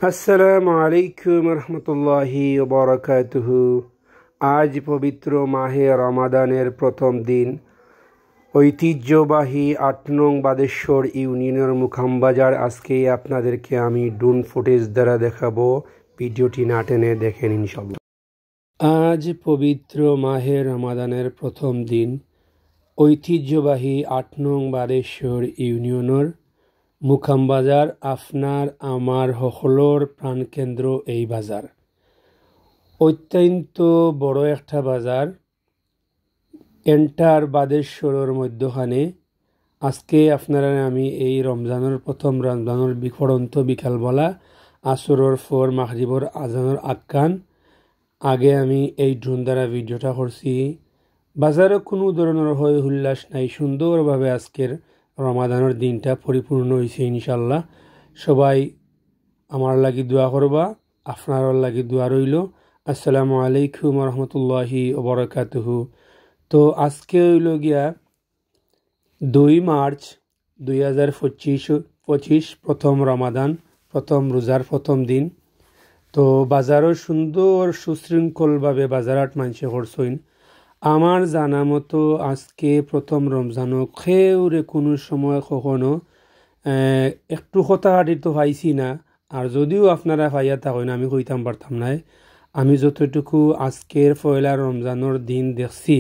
আসসালামু আলাইকুম রহমতুল্লাহি ওবরাকাতুহু। আজ পবিত্র মাহে রমাদানের প্রথম দিন। ঐতিহ্যবাহী ৮ নং বাদেশ্বর ইউনিয়নের মুখামবাজার আজকে আপনাদেরকে আমি ড্রোন ফুটেজ দ্বারা দেখাবো। ভিডিওটি না টেনে দেখেন ইনশাল্লাহ। আজ পবিত্র মাহে রমাদানের প্রথম দিন। ঐতিহ্যবাহী ৮ নং বাদেশ্বর ইউনিয়নের মুখামবাজার আপনার আমার সকলের প্রাণকেন্দ্র। এই বাজার অত্যন্ত বড় একটা বাজার। এন্টার বাদেশ্বরের মধ্যখানে আজকে আপনারা আমি এই প্রথম রমজানের বিফরন্ত বিকালবেলা আসরের পর মাগরিবের আজানের আগে আমি এই ড্রোন দ্বারা ভিডিওটা করছি। বাজারে কোনো ধরনের হয় হুল্লাস নাই, সুন্দরভাবে আজকের রমাদানের দিনটা পরিপূর্ণ হয়েছে ইনশাল্লাহ। সবাই আমার লাগি দোয়া করবা, আপনার লাগি দোয়া রইল। আসসালামু আলাইকুম রহমতুল্লাহি ওবরাকাতুহু। তো আজকে হইল গিয়া 2 মার্চ 2025 প্রথম রমাদান, প্রথম রোজার প্রথম দিন। তো বাজারও সুন্দর সুশৃঙ্খলভাবে বাজারহাট মানুষে করছইন। আমার জানা মতো আজকে প্রথম রমজানও খেউরে কোনো সময় কখনো একটু হতাহাটি তো পাইছি না। আর যদিও আপনারা পাইয়া থাকেন আমি কইতাম পারতাম নাই। আমি যতটুকু আজকের পয়লা রমজানের দিন দেখছি,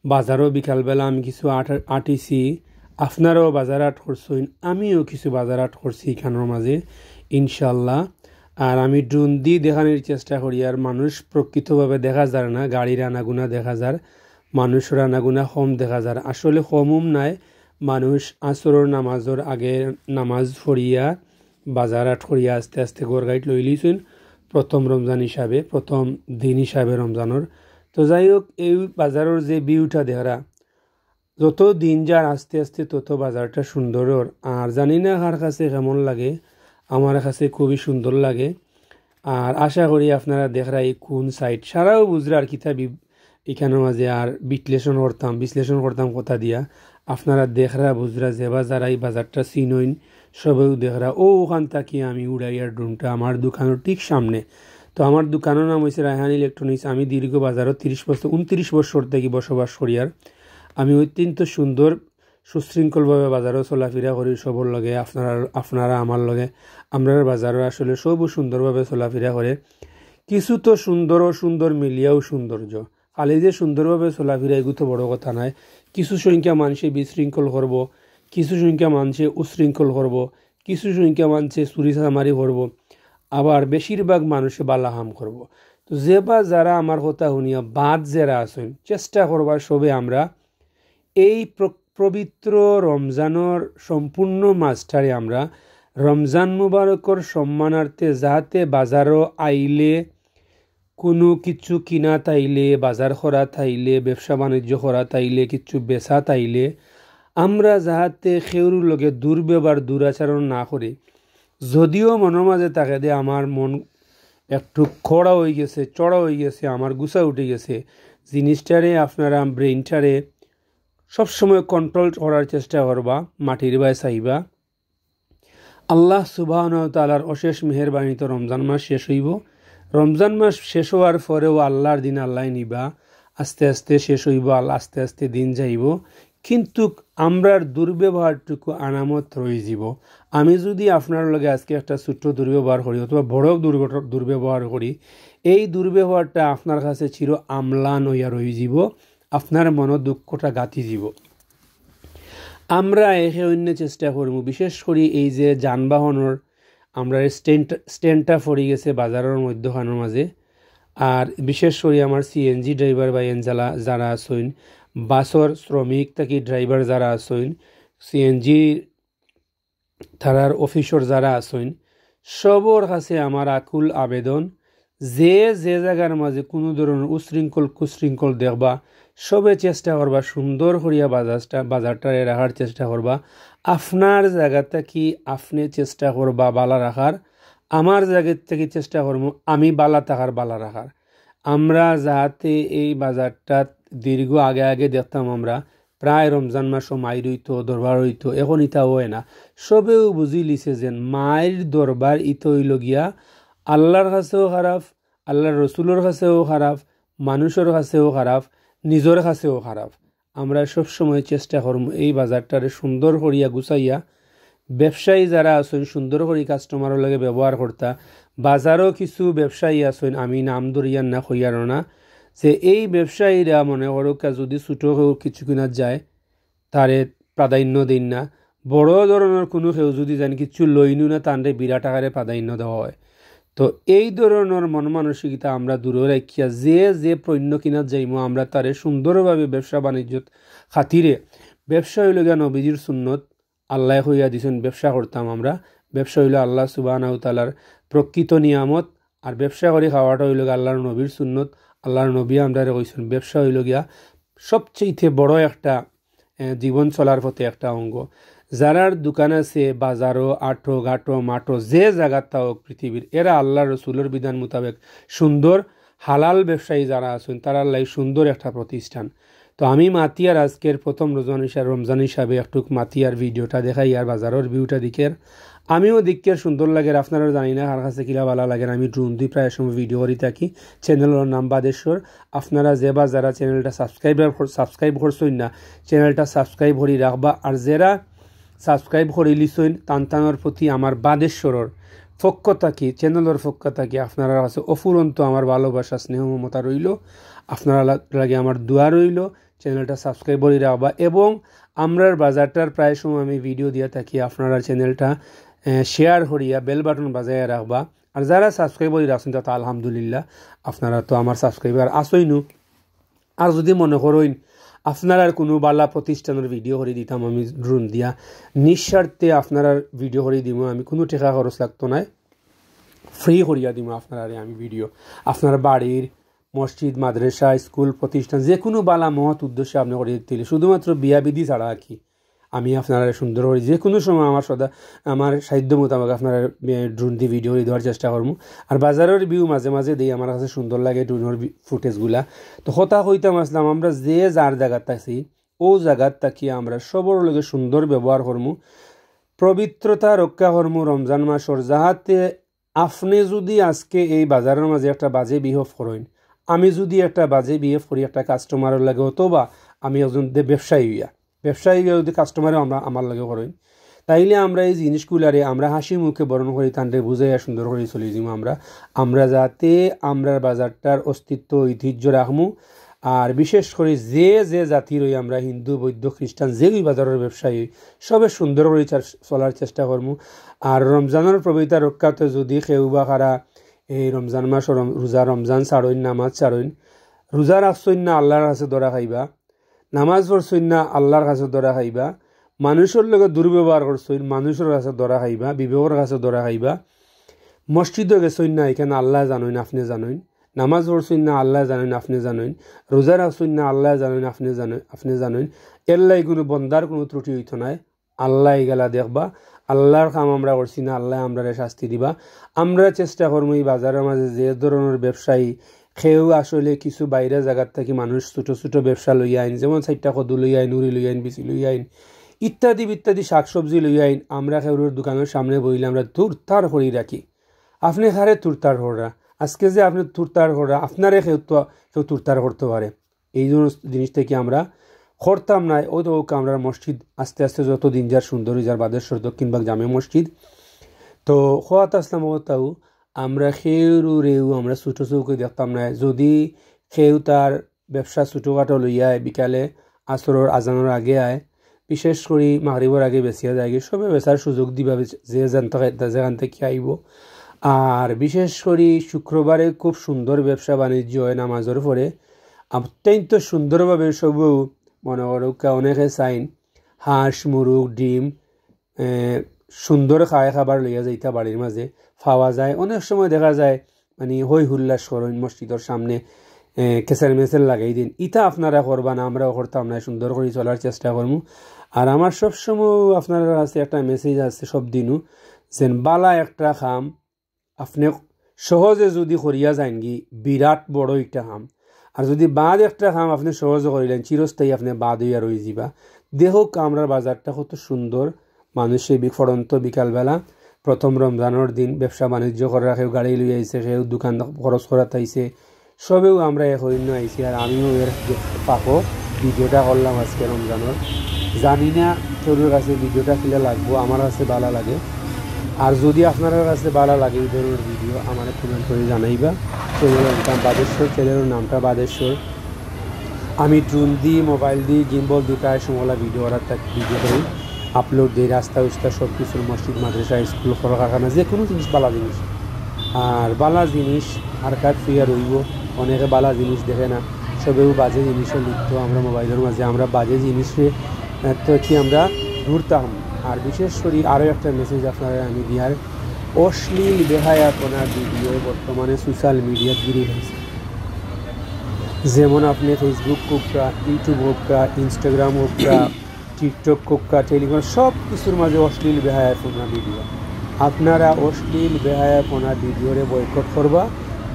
বাজারও বিকালবেলা আমি কিছু আটিছি, আপনারাও বাজারহাট করছেন, আমিও কিছু বাজারহাট করছি এখানের মাঝে ইনশাল্লাহ। আর আমি ড্রোন দিয়ে দেখানোর চেষ্টা করি। আর মানুষ প্রকৃতভাবে দেখা যায় না, গাড়ির আনাগুনা দেখা যায়, মানুষের আনাগুনা কম দেখা যায়। আসলে কমও নাই, মানুষ আসরের নামাজের আগে নামাজ পড়িয়া বাজারহাট করিয়া আস্তে আস্তে ঘর গাড়ি লই লিছেন প্রথম রমজান হিসাবে, প্রথম দিন হিসাবে রমজানের। তো যাই হোক, এই বাজারের যে ভিউটা দেখারা, যত দিন যার আস্তে আস্তে তত বাজারটা সুন্দর। আর জানি না কার কাছে কেমন লাগে, আমার কাছে খুবই সুন্দর লাগে। আর আশা করি আপনারা দেখরাই কোন সাইড সারাও বুঝরা আর কিতা এখানের মাঝে আর বিশ্লেষণ করতাম কথা দিয়া। আপনারা দেখরা বুঝরা যে বাজার এই বাজারটা চিনইন, সবেও দেখরা ওখান থাকি আমি উড়াইয়ার ড্রোনটা আমার দোকানের ঠিক সামনে। তো আমার দোকানের নাম হয়েছে রায়হান ইলেকট্রনিক্স। আমি দীর্ঘ বাজারও 29 বছর থেকে বসবাস করি। আর আমি অত্যন্ত সুন্দর সুশৃঙ্খলভাবে বাজারও চলাফেরা করি সবর লগে। আপনারা আমার লগে আমরা বাজারও আসলে সবও সুন্দরভাবে চলাফেরা করে। কিছু তো সুন্দর মিলিয়াও সৌন্দর্য, খালি যে সুন্দরভাবে চলাফেরা এগুলো তো বড় কথা নয়। কিছু সংখ্যা মানুষে বিশৃঙ্খল করব, কিছু সংখ্যা মানুষে উশৃঙ্খল করব, কিছু সংখ্যা মানুষে চুরি চামারি করব, আবার বেশিরভাগ মানুষে বালাহাম করব। তো যে বা যারা আমার কথা শুনিয়া বাদ যারা আছেন, চেষ্টা করবার সবে আমরা এই পবিত্র রমজানের সম্পূর্ণ মাসটারে আমরা রমজান মুবারকর সম্মানার্থে যাতে বাজারও আইলে কোনো কিছু কিনা তাইলে, বাজার করা তাইলে, ব্যবসা বাণিজ্য করা তাইলে, কিছু বেচা তাইলে আমরা যাহাতে সেউর লগে দুর্ব্যবহার দুরাচরণ না করি। যদিও মনের মাঝে থাকে যে আমার মন একটু চড়া হয়ে গেছে, আমার গুছা উঠে গেছে, জিনিসটারে আপনারা ব্রেইনটারে সবসময় কন্ট্রোল করার চেষ্টা করবা, মাটির বায় চাইবা। আল্লাহ সুবহানাহু ওয়া তাআলার অশেষ মেহেরবানিতে রমজান মাস শেষ হইব। রমজান মাস শেষ হওয়ার পরেও আল্লাহর দিন আল্লাহ নিবা, আস্তে আস্তে শেষ হইব, আস্তে আস্তে দিন যাইব। কিন্তু আমরার দুর্ব্যবহারটুকু আনামত রয়ে যাব। আমি যদি আপনার লগে আজকে একটা ছোট্ট দুর্ব্যবহার করি অথবা বড় দুর্ব্যবহার করি, এই দুর্ব্যবহারটা আপনার কাছে চির আমলান হইয়া রয়ে যাব, আপনার মন দুঃখটা গাতি যাব। আমরা একে অন্য চেষ্টা করব, বিশেষ করে এই যে যানবাহনের আমরা স্ট্যান্ডটা পড়ে গেছে বাজারের মধ্যখানের মাঝে। আর বিশেষ করে আমার সিএনজি ড্রাইভার বা এনজালা যারা আছেন, বাসর শ্রমিক থাকি ড্রাইভার যারা আছেন, সিএনজি থানার অফিসর যারা আছেন, সবর কাছে আমার আকুল আবেদন, যে জায়গার মাঝে কোনো ধরনের কুশৃঙ্খল দেখবা, সবে চেষ্টা করবা সুন্দর করিয়া বাজারটারে রাখার চেষ্টা করবা। আপনার জায়গাটা কি আপনি চেষ্টা করবা বালা রাখার, আমার জায়গার থেকে চেষ্টা করবো আমি বালা রাখার। আমরা যাতে এই বাজারটা দীর্ঘ আগে দেখতাম আমরা প্রায় রমজান মাসও মায়ের হইতো দরবার হইতো, এখন ইতা হয় না। সবেও বুঝি লিছে যে মায়ের দরবার ইতো হইল গিয়া আল্লাহর কাছেও খারাপ, আল্লাহর রসুলের কাছেও খারাপ, মানুষের কাছেও খারাপ, নিজের কাছেও খারাপ। আমরা সবসময় চেষ্টা করব এই বাজারটারে সুন্দর করিয়া গুছাইয়া, ব্যবসায়ী যারা আছেন সুন্দর করে কাস্টমারের লগে ব্যবহার করতা। বাজারও কিছু ব্যবসায়ী আছেন, আমি নাম ধরিয়ার না হইয়ার না, যে এই ব্যবসায়ীরা মনে করুক যদি ছোটো কিছু কিনা যায় তারে প্রাধান্য দিন না, বড় ধরনের কোনো কেউ যদি জানি কিছু লইনু না তানরে বিরাট আকারে প্রাধান্য দেওয়া হয়। তো এই ধরনের মন মানসিকতা আমরা দূরে রাখিয়া যে পণ্য কিনা যাইমো আমরা তারে সুন্দরভাবে ব্যবসা বাণিজ্য খাতিরে, ব্যবসা হইল গিয়া নবীজির সুন্নত, আল্লাহ হইয়া দিছেন ব্যবসা করতাম আমরা। ব্যবসা হইল আল্লাহ সুবহানাহু তাআলার প্রকৃত নিয়ামত, আর ব্যবসা করে খাওয়াটা হইল আল্লাহর নবীর সুন্নত। আল্লাহর নবী আমরা কইছেন ব্যবসা হইল গিয়া সবচেয়ে বড় একটা জীবন চলার পথে একটা অঙ্গ। যারার দোকান আছে বাজারও, আটো ঘাটো মাটো যে জায়গাটা হোক পৃথিবীর, এরা আল্লাহ রসুলের বিধান মোতাবেক সুন্দর হালাল ব্যবসায়ী যারা আছেন তারা লাই সুন্দর একটা প্রতিষ্ঠান। তো আমি মাতিয়ার আজকের প্রথম রমজান হিসাবে একটু মাতিয়ার ভিডিওটা দেখাই, আর বাজারের ভিউটা দিকের আমিও দিকের সুন্দর লাগে। আপনারা জানি না কার কাছে কিলা ভালো লাগে। আমি ড্রোন দিয়ে প্রায় সময় ভিডিও করে থাকি। চ্যানেলের নাম বাদেশ্বর। আপনারা যে বা যারা চ্যানেলটা সাবস্ক্রাইব করছেন না, চ্যানেলটা সাবস্ক্রাইব করে রাখবা। আর যারা সাবস্ক্রাইব করে লিছেন টানটানোর প্রতি আমার বাদেশ্বরের পক্ষ থাকি, চ্যানেলের পক্ষ থাকি আপনারা কাছে অফুরন্ত আমার ভালোবাসা স্নেহ মমতা রইল। আপনারা লাগে আমার দোয়া রইল। চ্যানেলটা সাবস্ক্রাইব করে রাখবা, এবং আমরার বাজারটার প্রায় সময় আমি ভিডিও দিয়ে থাকি, আপনারা চ্যানেলটা শেয়ার করিয়া বেল বাটন বাজাইয়া রাখবা। আর যারা সাবস্ক্রাইব করে রাখছেন তা আলহামদুলিল্লাহ, আপনারা তো আমার সাবস্ক্রাইবার আসইনু। আর যদি মনে করেন আপনার আর কোনো বালা প্রতিষ্ঠানের ভিডিও করে দিতাম আমি ড্রোন দিয়া, নিঃস্বার্থে আপনার ভিডিও করে দিব, আমি কোনো টাকা খরচ লাগতো না, ফ্রি করিয়া দিব আপনার আমি ভিডিও। আপনার বাড়ির মসজিদ মাদ্রাসা স্কুল প্রতিষ্ঠান যে কোনো বালা মহৎ উদ্দেশ্যে আপনি করে দিতে, শুধুমাত্র বিয়া বিধি ছাড়া কি আমি আপনারা সুন্দর করি যে কোনো সময় আমার সাহিত্য মোতাবেক আপনারা ড্রোন দিয়ে ভিডিও দেওয়ার চেষ্টা করবো। আর বাজারের ভিউ মাঝে মাঝে দিই, আমার কাছে সুন্দর লাগে ড্রোনের ফুটেজগুলা। তো হতা হইতাম আসলাম আমরা যে যার জায়গাতে আছি ও জায়গার তাকিয়ে আমরা সবর লগে সুন্দর ব্যবহার করবো, পবিত্রতা রক্ষা করবো রমজান মাসর। যাহাতে আপনি যদি আজকে এই বাজারের মাঝে একটা বাজে বিহেভ করেন, আমি যদি একটা বাজে বিহেভ করি একটা কাস্টমারের লাগে, অথবা আমি একজন ব্যবসায়ী যদি কাস্টমারও আমার লাগে করেন, তাইলে আমরা এই জিনিসগুলারে আমরা হাসি মুখে বরণ করি, তান্ডে বুঝাইয়া সুন্দর করে চলে যাবো আমরা যাতে আমরা বাজারটার অস্তিত্ব ঐতিহ্য রাখমু। আর বিশেষ করে যে জাতির হই আমরা, হিন্দু বৌদ্ধ খ্রিস্টান যে ওই বাজারের ব্যবসায়ী সবে সুন্দর করে চলার চেষ্টা করবো। আর রমজানের পবিত্রতা রক্ষাতে যদি কেউ বা কারা এই রমজান মাস রোজা রমজান ছাড়ইন, নামাজ ছাড়ইন, রোজা রাখছইন না আল্লাহর কাছে ধরা খাইবা, নামাজ পড়ছইন না আল্লাহর কাছে ধরা খাইবা, মানুষের লগে দুর্ব্যবহার করছইন মানুষের কাছে ধরা খাইবা, বিবেকের কাছে ধরা খাইবা, মসজিদও গেছইন না এখানে আল্লাহ জানইন আপনি জানইন, নামাজ পড়ছইন না আল্লাহ জানেন আপনি জানেন, রোজা রাখছইন না আল্লাহ জানেন আপনি জানেন, এল্লাই কোনো বন্দার কোনো ত্রুটি হইতো নাই, আল্লাহ গেলা দেখবা। আল্লাহর কাম আমরা করছি না, আল্লাহ আমরা শাস্তি দিবা। আমরা চেষ্টা করবো এই বাজারের মাঝে যে ধরনের ব্যবসায়ী কেউ আসলে কিছু বাইরে জায়গার থেকে মানুষ ছোটো ছোটো ব্যবসা লই আইন, যেমন 4টা কদু লই আইন, নুড়ি লই আইন, বিচি লই আইন, ইত্যাদি শাকসবজি লই আইন, আমরা কেউর দোকানের সামনে বইলে আমরা তুরতার করে রাখি। আপনি খারে তুরতার করা, আজকে যে আপনি তুরতার করা আপনারে কেউ তুরতার করতে পারে, এই জিনিস থেকে আমরা করতাম না। ওই তো আমরা মসজিদ আস্তে আস্তে যত দিন যার সুন্দর যার বাদেশ্বর দক্ষিণবাগ জামে মসজিদ। তো খোয়াত আসলাম তাও আমরা রেউ আমরা ছোটো চৌকে দেখতাম না। যদি কেউ তার ব্যবসা ছোটোখাটো লইয়ায় বিকালে আসরের আজানোর আগে আয়, বিশেষ করে মাগরিবের আগে বেচিয়া যায়, সবে বেচার সুযোগ দিবা যে যেখান থেকে আইব। আর বিশেষ করে শুক্রবারে খুব সুন্দর ব্যবসা বাণিজ্য হয় নামাজের পরে, অত্যন্ত সুন্দরভাবে সবও মনে করো অনেকে চাইন হাঁস মুরগ ডিম সুন্দর খাবার লইয়া যাইতা বাড়ির মাঝে পাওয়া যায়। অনেক সময় দেখা যায় মানে হই হুল্লাস করেন মসজিদের সামনে কেসার মেসেল লাগাই দিন, ইটা আপনারা করবা না, আমরাও করতাম না, সুন্দর করে চলার চেষ্টা করবো। আর আমার সবসময় আপনার কাছে একটা মেসেজ আছে সব দিনও, যেন বালা একটা খাম আপনি সহজে যদি করিয়া যান গি বিরাট বড় একটা কাম। আর যদি বাদ একটা কাম আপনি সহজ করিলেন চিরস্থায়ী আপনি বাদ হইয়া রয়ে যাবা। দেখুক আমরা বাজারটা কত সুন্দর, মানুষে ফরন্ত বিকালবেলা প্রথম রমজানের দিন ব্যবসা বাণিজ্য করা, কেউ গাড়ি লই আইছে, কেউ দোকান খরচ করাতে আইছে, সবেও আমরা এক হইন্য আইছি। আর আমিও এর পাকো ভিডিওটা করলাম আজকে রমজানের। জানি না তোর কাছে ভিডিওটা কিলা লাগবো, আমার কাছে ভালো লাগে। আর যদি আপনার কাছে ভালো লাগে এই ধরনের ভিডিও আমার কমেন্ট করে জানাইবা। চ্যানেলের নাম বাদেশ্বর, চ্যানেলের নামটা বাদেশ্বর। আমি ড্রোন দিই, মোবাইল দিই, গিম্বল দিই, প্রায় সমলা ভিডিও ভিডিও করি, আপলোড দিই। রাস্তা উস্তা সব কিছুর, মসজিদ মাদ্রাসা স্কুল কলকারখানা যে কোনো জিনিস বালা জিনিস। আর বালা জিনিস আর কাজ ফিয়া রইব। অনেকে বালা জিনিস দেখে না, সবেও বাজে জিনিসও লিখতো আমরা মোবাইলের মাঝে। আমরা বাজে জিনিসে তো কি আমরা ঘুরতাম। আর বিশেষ করে আরও একটা মেসেজ আপনারা আমি দিয়ার, অশ্লীল বেহায়াপনা ভিডিও বর্তমানে সোশ্যাল মিডিয়াত গিরি হয়েছে। যেমন আপনি ফেসবুক হোকা, ইউটিউব হোকা, ইনস্টাগ্রাম হোকা, টিকটক হোকা, টেলিগ্রাম, সব কিছুর মাঝে অশ্লীল বেহায়াপনা ভিডিও। আপনারা অশ্লীল বেহায়াপনা ভিডিওরে বয়কট করবা,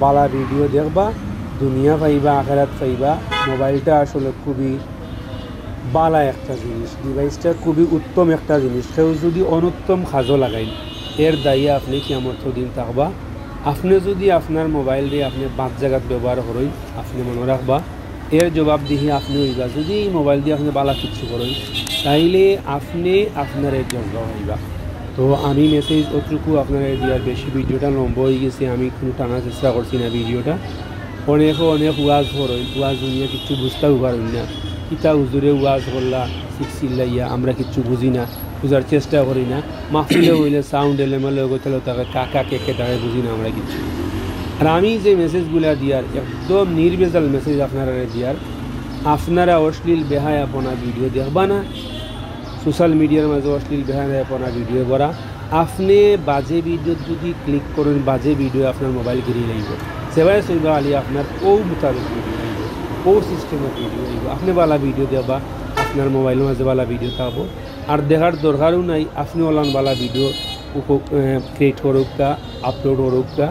বালা ভিডিও দেখবা, দুনিয়া পাইবা, আখেরাত পাইবা। মোবাইলটা আসলে খুবই বালা একটা জিনিস, ডিভাইসটা খুবই উত্তম একটা জিনিস। কেউ যদি অনুত্তম কাজও লাগাই এর দায়ী আপনি কিয়ামত দিন থাকবা। আপনি যদি আপনার মোবাইল দিয়ে আপনি 5 জায়গাত ব্যবহার করেন, আপনি মনে রাখবা এর জবাব দিয়ে আপনি হইবা। যদি এই মোবাইল দিয়ে আপনি বালা কিছু করেন তাইলে আপনি আপনার এর জন্য হইবা। তো আমি মেসেজ অতটুকু আপনারা দিয়ার, বেশি ভিডিওটা লম্বা হয়ে গেছে, আমি কোনো টানার চেষ্টা করছি না ভিডিওটা। অনেকে অনেক ওয়াজ করেন, ওয়াজ শুনিয়া কিছু বুঝতেও পারেন না। কিতা হুজুরে ওয়াজ করলা শিখছিল্লাইয়া, আমরা কিচ্ছু বুঝি না, বুঝার চেষ্টা করি না। মাহফিলে হইলে সাউন্ড এলেমেলে গোতলে তাকে কাকা কেকে তাকে বুঝি না আমরা কিচ্ছু। আর আমি যে মেসেজগুলা দিয়ার একদম নির্ভেজাল মেসেজ আপনারা দিয়ার, আপনারা অশ্লীল বেহায়াপনা ভিডিও দেখবা না। সোশ্যাল মিডিয়ার মাঝে অশ্লীল বেহায়াপনা ভিডিও করা, আপনি বাজে ভিডিও যদি ক্লিক করেন, বাজে ভিডিও আপনার মোবাইল গিরি লাগব। সেবাই সইবা আলি আপনার ও মোতাবেক ভিডিও লাগব, ও সিস্টেমের ভিডিও লাগব। আপনি বালা ভিডিও দেবা, আপনার মোবাইলের মাঝে বালা ভিডিও থাকবো। আর দেখার দরকারও নাই, আপনি ওলান বালা ভিডিও ক্রিয়েট করুক কা, আপলোড করুক কা।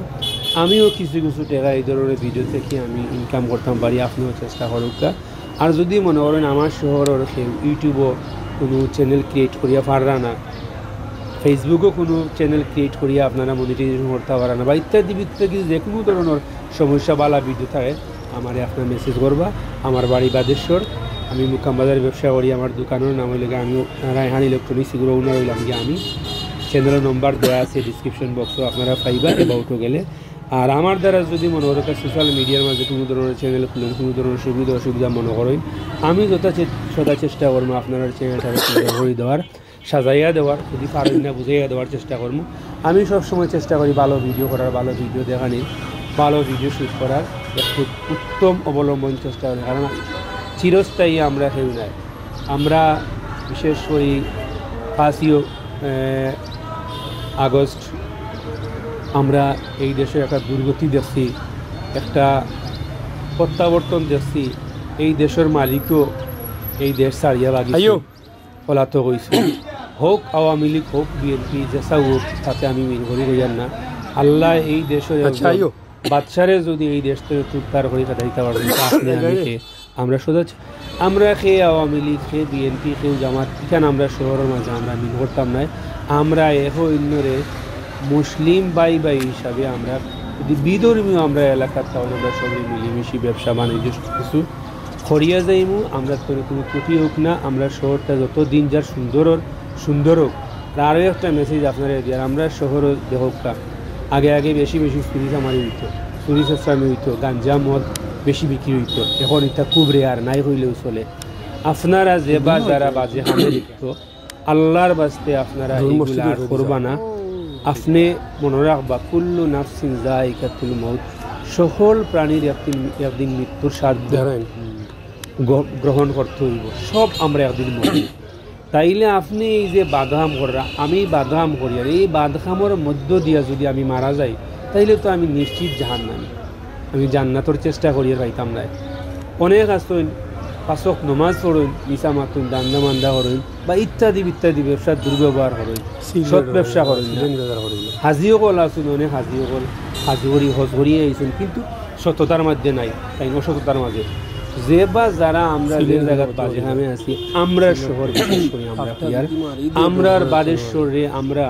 আমিও কিছু কিছু টাকা এই ধরনের ভিডিও থেকে আমি ইনকাম করতাম পারি, আপনিও চেষ্টা করুক কা। আর যদি মনে করেন আমার শহরের কেউ ইউটিউবও কোনো চ্যানেল ক্রিয়েট করিয়া পারা না, ফেসবুকও কোনো চ্যানেল ক্রিয়েট করিয়া আপনারা মনিটাইজেশন করতে পারে না, বা ইত্যাদি ইত্যাদি যে কোনো ধরনের সমস্যা বালা ভিডিও থাকে আমার আপনার মেসেজ করবা। আমার বাড়ি বাদেশ্বর, আমি মুকাম বাজারে ব্যবসা করি। আমার দোকানের নাম হইলে আমি রায়হান ইলেকট্রনিক্স, এগুলো ওনার হইলাম গিয়ে আমি। চ্যানেলের নম্বর দেওয়া আছে ডিসক্রিপশন বক্সও, আপনারা পাইবা এবাউটও গেলে। আর আমার দ্বারা যদি মনে করেন সোশ্যাল মিডিয়ার মাঝে কোনো ধরনের চ্যানেল খুলেন, কোনো ধরনের সুবিধা অসুবিধা মনে করেন, আমি সদা চেষ্টা করবো আপনার চ্যানেলটাকে করে দেওয়ার, সাজাইয়া দেওয়ার, যদি পারেন না বুঝাইয়া দেওয়ার চেষ্টা করবো। আমি সবসময় চেষ্টা করি ভালো ভিডিও করার, ভালো ভিডিও দেখানির, ভালো ভিডিও শ্যুট করার একটু উত্তম অবলম্বন চেষ্টা করি। কারণ চিরস্থায়ী আমরা কেউ নাই। আমরা বিশেষ করে 5ই আগস্ট আমরা এই দেশে একটা দুর্গতি দেখছি, একটা প্রত্যাবর্তন দেখছি। এই দেশের মালিকও এই দেশ ছাড়িয়া লাগিয়েছে, পলাতক হয়েছে। হোক আওয়ামী লীগ, হোক বিএনপি, যেসা হোক, তাতে আমি মিল করি হইয়ার না। আল্লাহ এই দেশের বাচ্চারে যদি এই দেশ থেকে তুত্তার করে কাটাইতে পারবেন, আমরা সোজা আমরা খেয়ে আওয়ামী লীগ, খেয়ে বিএনপি, কেউ জামাত, এখানে আমরা শহরের মাঝে আমরা মিল করতাম না। আমরা অন্যরে মুসলিম বাই বাই হিসাবে আমরা যদি বিধর্মীয় আমরা এলাকার, তাহলে আমরা সবাই মিলেমিশি ব্যবসা বাণিজ্য কিছু করিয়া যাইমু। আমরা তো কোনো ক্ষতি হোক না, আমরা শহরটা যত দিন যার সুন্দর হোক। আরও একটা মেসেজ আপনারা দিয়ার, আমরা শহর দেখোকা আগে বেশি চুরি চামারি হইতো, চুরি চেষ্টামি হইতো, গাঞ্জা মদ বেশি বিক্রি হইতো। এখন এটা খুব রেয়ার, নাই হইলেও চলে। আপনারা যে বা যারা বাজে হামে লিখত, আল্লাহর বাস্তে আপনারা এইগুলা আর করবা না। আপনি মনে রাখবা কুল্লু নাফসিন যায়িকাতুল মউত, সকল প্রাণীর একদিন মৃত্যুর স্বাদ গ্রহণ করতে হইব। সব আমরা একদিন মরব। তাইলে আপনি এই যে বাদাম করা, আমি বাদাম করি, আর এই বাদামের মধ্য দিয়া যদি আমি মারা যাই, তাইলে তো আমি নিশ্চিত জাহান্নামী। আমি জান্নাতের চেষ্টা করি পাইতাম না। অনেক আসুন 5 ওয়াক্ত নমাজ পড়ুন, মিশা মাতুন, দান্দা মান্দা করেন, বা ইত্যাদি ব্যবসার দুর্ব্যবহার করেন, সৎ ব্যবসা করেন, হাজিও কল আসুন, অনেক হাজিও কল হাজি করি হজ করিয়ে আইসুন, কিন্তু সততার মধ্যে নাই, তাই অসততার মাঝে যে বা যারা আমরা যে জায়গার বাজে হামে আছি, আমরা শহর বিশেষ করি আমরা প্লেয়ার, আমরার বাদেশ্বরে আমরা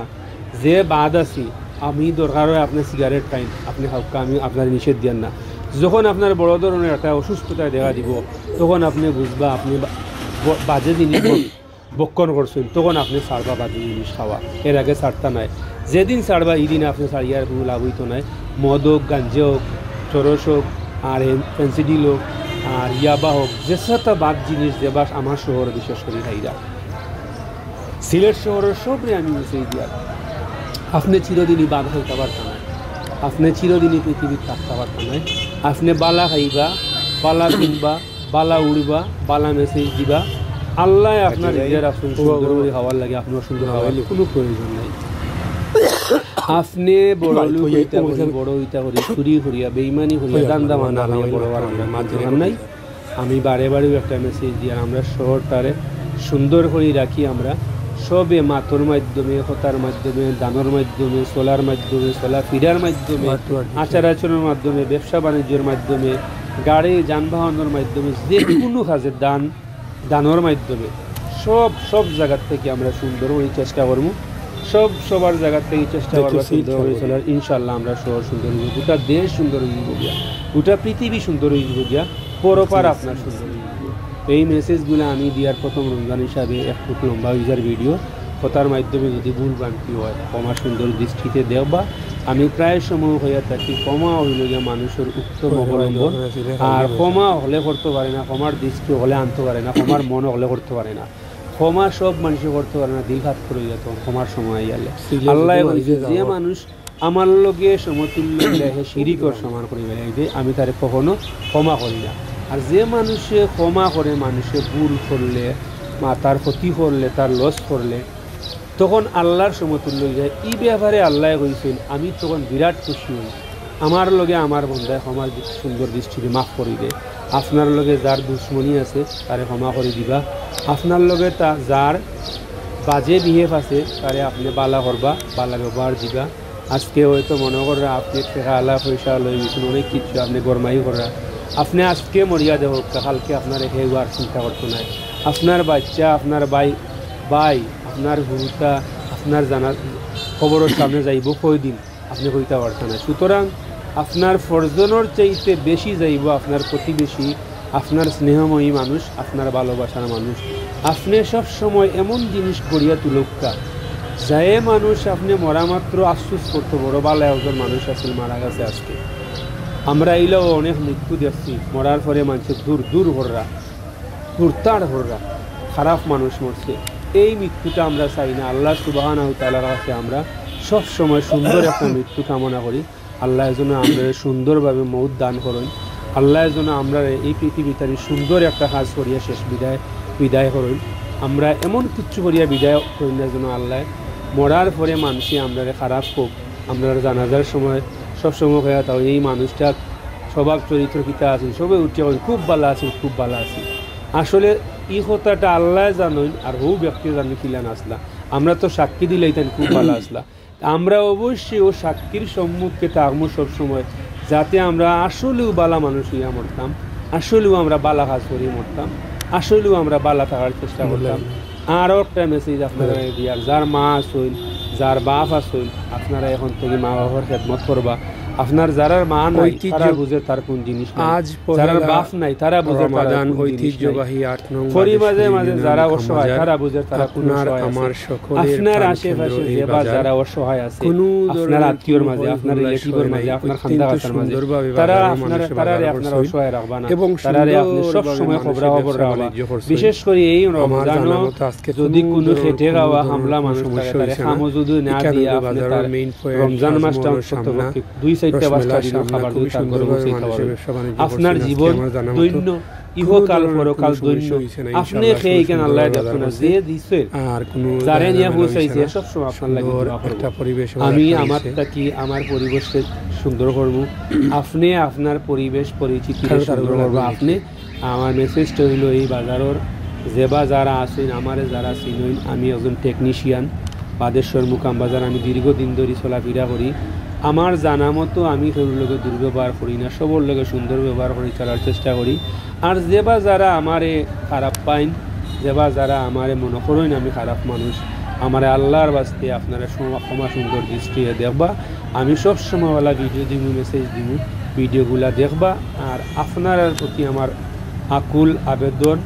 যে বাদ আছি, আমি দরকার হয় আপনি সিগারেট খাইন, আপনি হালকা, আমি আপনার নিষেধ দেন না। যখন আপনার বড় ধরনের একটা অসুস্থতায় দেখা দিব, তখন আপনি বুঝবা আপনি বাজে জিনিস বক্ষণ করছেন, তখন আপনি ছাড়বা বাজে জিনিস খাওয়া, এর আগে ছাড়তা নাই। যেদিন ছাড়বা এই দিন আপনি ছাড়িয়ার কোনো লাভ হইতো নাই। মদ হোক, গাঞ্জা হোক, চরস হোক, আর ফেন্সিডিল হোক, আর ইয়াবা হোক, যে সাথে বাদ জিনিস দেবা আমার শহর বিশেষ করে খাইরা সিলেট শহরের সবরে আমি মিশিয়ে দিয়া আপনি চিরদিনই বাদ হইতে পারতেন না, আপনি চিরদিনই পৃথিবীর থাকতে পারতেন না। আপনি বালা খাইবা, বালা কিনবা, বালা উড়বা, বালা মেসেজ দিবা, আল্লাহ আপনার নিজের আপনি সুন্দর করে খাওয়ার লাগে, আপনার সুন্দর খাওয়ার কোনো প্রয়োজন নাই। আপনি বড় লোক হইতা করি, বড় হইতা করি, চুরি করিয়া বেইমানি করিয়া দান্দা মানা বড়বার আমরা মাধ্যম নাই। আমি বারে বারেও একটা মেসেজ দিয়ে আমরা শহরটারে সুন্দর করে রাখি। আমরা সবে মাতর মাধ্যমে, হতার মাধ্যমে, দানোর মাধ্যমে, চলার মাধ্যমে, চলা ফিরার মাধ্যমে, আচার আচরণের মাধ্যমে, ব্যবসা বাণিজ্যের মাধ্যমে, গাড়ি যানবাহনের মাধ্যমে, যে কোনো কাজের দানোর মাধ্যমে সব জায়গার থেকে আমরা সুন্দর করে চেষ্টা করবো। সবার জায়গার থেকে চেষ্টা করবো সুন্দর হয়ে চলার। ইনশাল্লাহ আমরা শহর সুন্দর হইব, গোটা দেশ সুন্দর হইব গিয়া, গোটা পৃথিবী সুন্দর হইব গিয়া, পরপার আপনার সুন্দর হইব। এই মেসেজগুলো আমি দিয়ার প্রথম রমজান হিসাবে একটু লম্বা ইউজার ভিডিও কথার মাধ্যমে যদি ভুল ভ্রান্তি হয় ক্ষমা সুন্দর দৃষ্টিতে দেওয়া। আমি প্রায় সময় হইয়া থাকি ক্ষমা হইল গিয়া মানুষের উত্তম অবলম্বন। আর ক্ষমা হলে করতে পারে না, ক্ষমার দৃষ্টি হলে আনতে পারে না, ক্ষমার মন হলে করতে পারে না। ক্ষমা সব মানুষ করতে পারে না, দিল হাত করে যেত ক্ষমার সময় গেলে। আল্লাহ বলছে যে মানুষ আমার লগে সমতুল্য লেহে শিরিকর সমান করে বেড়াইবে, আমি তারে কখনো ক্ষমা করি না। আর যে মানুষে ক্ষমা করে, মানুষে ভুল করলে, তার ক্ষতি করলে, তার লস করলে, তখন আল্লাহর সমতুল্য হয়ে যায়। এই ব্যাপারে আল্লাহ কইছেন আমি তখন বিরাট খুশি হই, আমার লগে আমার বন্ধায় ক্ষমার সুন্দর দৃষ্টিতে মাফ করিবে। আপনার লগে যার দুশ্মনী আছে তারে ক্ষমা করে দিবা, আপনার লগে যার বাজে বিহেভ আছে তারে আপনি বালা করবা, বালা ব্যবহার দিবা। আজকে হয়তো মনে করা আপনি টেকা আলা পয়সা লই গেছেন, অনেক কিছু আপনি গরমাই করা, আপনি আজকে মরিয়াদে হোক, কালকে আপনার একে আর চিন্তা করতে নাই। আপনার বাচ্চা, আপনার ভাই, আপনার গুরুতা, আপনার জানার খবরের সামনে যাইব কয়দিন আপনি কইতে পারতেন না। সুতরাং আপনার ফরজনের চাইতে বেশি যাইব আপনার প্রতিবেশী, আপনার স্নেহময়ী মানুষ, আপনার ভালোবাসার মানুষ। আপনি সব সময় এমন জিনিস গড়িয়া তুলক্কা যায় মানুষ আপনি মরা মাত্র আফসোস করতে, বড় ভালো একজন মানুষ আসলে মারা গেছে আজকে। আমরা এইলেও অনেক মৃত্যু দেখছি, মরার পরে মানুষের দূর হররা, দূরতার হররা, খারাপ মানুষ মরছে। এই মৃত্যুটা আমরা চাই না। আল্লাহ সুবহানাহু ওয়া তাআলার কাছে আমরা সব সময় সুন্দর একটা মৃত্যু কামনা করি। আল্লাহ যেন আমরা সুন্দরভাবে মৌত দান করেন, আল্লাহ যেন আমরা এই পৃথিবীতে সুন্দর একটা কাজ করিয়া শেষ বিদায় করেন। আমরা এমন কিছু করিয়া বিদায় করি না যেন আল্লাহ মরার পরে মানুষই আমরা খারাপ হোক। আমরা জানাজার সময় সবসময় হয়ে থাকি এই মানুষটা স্বভাব চরিত্র কিতা আছে, সবাই উঠিয়া খুব ভালো আছে, খুব ভালো আছে। আসলে এই কথাটা আল্লাহ জানেন, আর হৌ ব্যক্তি জানেন কিলান আসলা। আমরা তো সাক্ষী দিলেই তাই খুব ভালো আসলা। আমরা অবশ্যই ও সাক্ষীর সম্মুখে থাকবো সবসময়, যাতে আমরা আসলেও বালা মানুষ হইয়া মরতাম, আসলেও আমরা বালা কাজ করিয়ে মরতাম, আসলেও আমরা বালা থাকার চেষ্টা করতাম। আরও একটা মেসেজ আপনারা দিয়ার, যার মা আসইল, যার বাপ আসইল, আপনারা এখন থেকে মা বাবার খেদমত করবা। আপনার যারা মা নাই তারা বুঝে তার কোন জিনিস, যারা বাপ নাই তারা বুঝে ঐতিহ্যবাহী 8 নং মাঝে মাঝে যারা অসহায় তারা বুঝে তারা কোন আমার সকলের আপনার আশেপাশে যারা অসহায় আছে, আপনার আত্মীয়র মাঝে, আপনার রিলেটিভের মাঝে, আপনার খানদাগাতার মাঝে, তারা আপনার অসহায় রাখবা না, তারারে আপনি সব সময় খবর রাখবা। বিশেষ করে এই রমজান যদি কোনো খেটে খাওয়া হামলা মানুষ তারে খামো যদি না দিয়া আপনি তার রমজান মাসটা অন্তত 2-4টা বাস্তা দিন খাবার দুই তার গরম সেই খাবার আপনার জীবন দৈন্য ইহকাল পরকাল দৈন্য আপনি খেয়ে কেন আল্লাহ দেখুন যে দিছে আর কোন যারে নিয়ে পৌঁছাইছে সব সময় আপনার লাগে একটা পরিবেশ। আমি আমার থাকি আমার পরিবেশকে সুন্দর করব, আপনি আপনার পরিবেশ পরিচিতি সুন্দর করব। আপনি আমার মেসেজটা হইল এই বাজারের যেবা যারা আছেন, আমারে যারা চিনেন, আমি একজন টেকনিশিয়ান বাদেশ্বর মুকাম বাজার। আমি দীর্ঘদিন ধরে চলাফেরা করি। আমার জানা মতো আমি সবার লগে দুর্ব্যবহার করি না, সবার লগে সুন্দর ব্যবহার করে চলার চেষ্টা করি। আর যেবা যারা আমারে খারাপ পাইন, যেবা যারা আমারে মনে করেন আমি খারাপ মানুষ, আমার আল্লাহর বাস্তে আপনারা ক্ষমা সুন্দর দৃষ্টি দেখবা। আমি সব সময়ওয়ালা ভিডিও দিব, মেসেজ দিব, ভিডিওগুলা দেখবা। আর আপনার প্রতি আমার আকুল আবেদন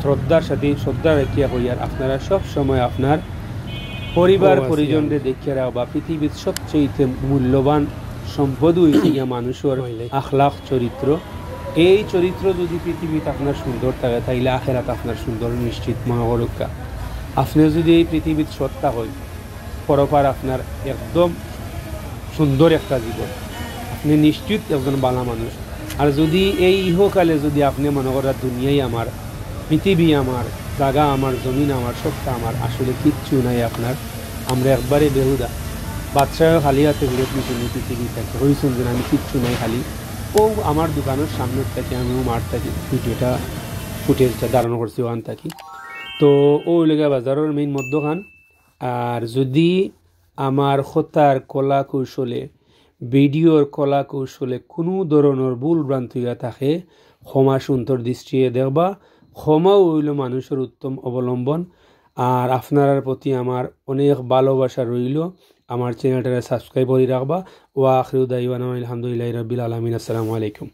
শ্রদ্ধার সাথে শ্রদ্ধা রাখিয়া হইয়ার আপনারা সব সময় আপনার পরিবার পরিজনরে দেখিয়া রাখবা। পৃথিবীর সবচেয়ে মূল্যবান সম্পদ হইছে গিয়া মানুষের আখলাক চরিত্র। এই চরিত্র যদি পৃথিবীতে আপনার সুন্দর থাকে তাইলে আখেরাত আপনার সুন্দর নিশ্চিত মনে করুকা। আপনি যদি এই পৃথিবীর সত্তা হয়, পরপার আপনার একদম সুন্দর একটা জীবন, আপনি নিশ্চিত একজন বালা মানুষ। আর যদি এই ইহকালে যদি আপনি মনে করেন দুনিয়াই আমার, পৃথিবী আমার, জায়গা আমার, জমিন আমার, সবটা আমার, আসলে কিচ্ছু নাই আপনার। আমরা একবারে বেহুদা বাচ্চাও খালি হাতে ঘুরে পিছনে পৃথিবী থাকে হয়েছেন যে আমি কিচ্ছু নাই খালি। ও আমার দোকানের সামনের থেকে আমিও মাঠ থাকি, ভিডিওটা ফুটেজটা ধারণ করছি ওখান থাকি। তো ও লেগে বাজারের মেইন মধ্যখান। আর যদি আমার হতার কলা কৌশলে, ভিডিওর কলা কৌশলে কোনো ধরনের ভুল ভ্রান্তি হইয়া থাকে, ক্ষমা সুন্দর দৃষ্টিতে দেখবা। ক্ষমাও হইল মানুষের উত্তম অবলম্বন। আর আপনার প্রতি আমার অনেক ভালোবাসা রইল। আমার চ্যানেলটা সাবস্ক্রাইব করে রাখবা। ওয়া আখিরু দাইওয়ানা আলহামদুলিল্লাহি রাব্বিল আলামিন। আসসালামু আলাইকুম।